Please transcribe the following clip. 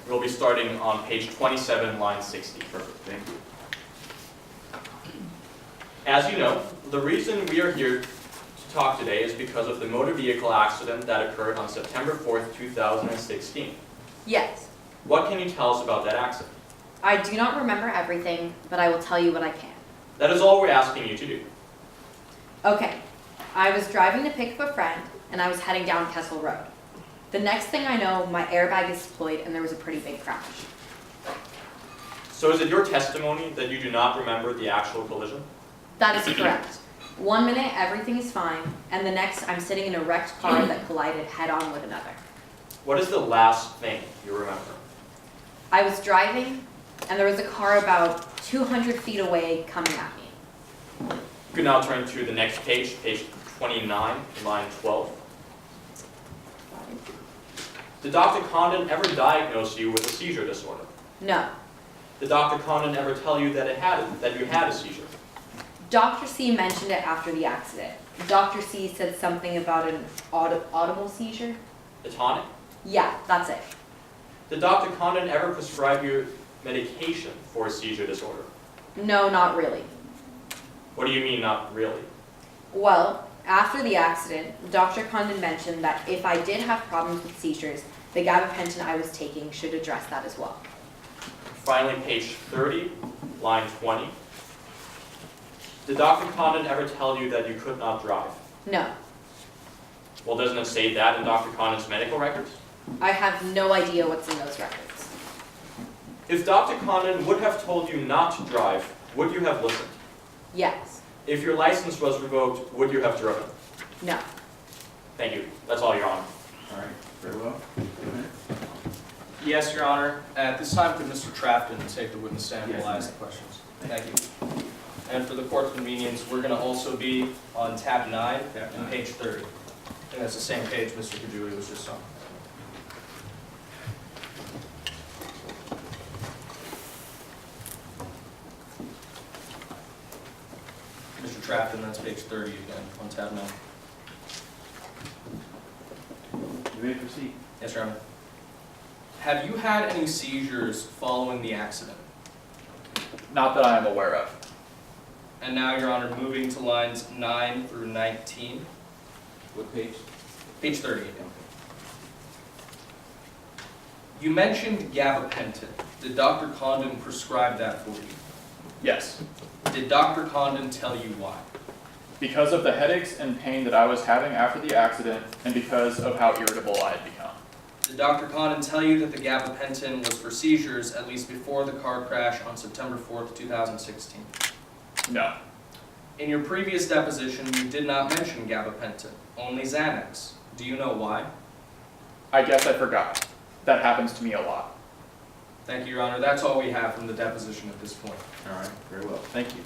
We'll be starting on page 27, line 60. Perfect, thank you. As you know, the reason we are here to talk today is because of the motor vehicle accident that occurred on September 4th, 2016. Yes. What can you tell us about that accident? I do not remember everything, but I will tell you what I can. That is all we're asking you to do. Okay. I was driving to pick up a friend, and I was heading down Kessel Road. The next thing I know, my airbag is deployed, and there was a pretty big crash. So is it your testimony that you do not remember the actual collision? That is correct. 1 minute, everything is fine, and the next, I'm sitting in a wrecked car that collided head-on with another. What is the last thing you remember? I was driving, and there was a car about 200 feet away coming at me. You can now turn to the next page, page 29, line 12. Did Dr. Condon ever diagnose you with a seizure disorder? No. Did Dr. Condon ever tell you that you had a seizure? Dr. C mentioned it after the accident. Dr. C said something about an audible seizure. A tonic? Yeah, that's it. Did Dr. Condon ever prescribe you medication for a seizure disorder? No, not really. What do you mean, not really? Well, after the accident, Dr. Condon mentioned that if I did have problems with seizures, the gabapentin I was taking should address that as well. Finally, page 30, line 20. Did Dr. Condon ever tell you that you could not drive? No. Well, doesn't it say that in Dr. Condon's medical records? I have no idea what's in those records. If Dr. Condon would have told you not to drive, would you have listened? Yes. If your license was revoked, would you have driven? No. Thank you. That's all, Your Honor. All right, very well. Yes, Your Honor. At this time, could Mr. Trafton take the witness stand and Yes, we'll ask the questions? Thank you. And for the court's convenience, we're going to also be on tab 9 and page 30. And that's the same page Mr. Cajuli was just on. Mr. Trafton, that's page 30 again, on tab 9. You may proceed. Yes, Your Honor. Have you had any seizures following the accident? Not that I am aware of. And now, Your Honor, moving to lines 9 through 19. What page? Page 30 again. You mentioned gabapentin. Did Dr. Condon prescribe that for you? Yes. Did Dr. Condon tell you why? Because of the headaches and pain that I was having after the accident and because of how irritable I had become. Did Dr. Condon tell you that the gabapentin was for seizures at least before the car crash on September 4th, 2016? No. In your previous deposition, you did not mention gabapentin, only Xanax. Do you know why? I guess I forgot. That happens to me a lot. Thank you, Your Honor. That's all we have from the deposition at this point. All right, very well, thank you.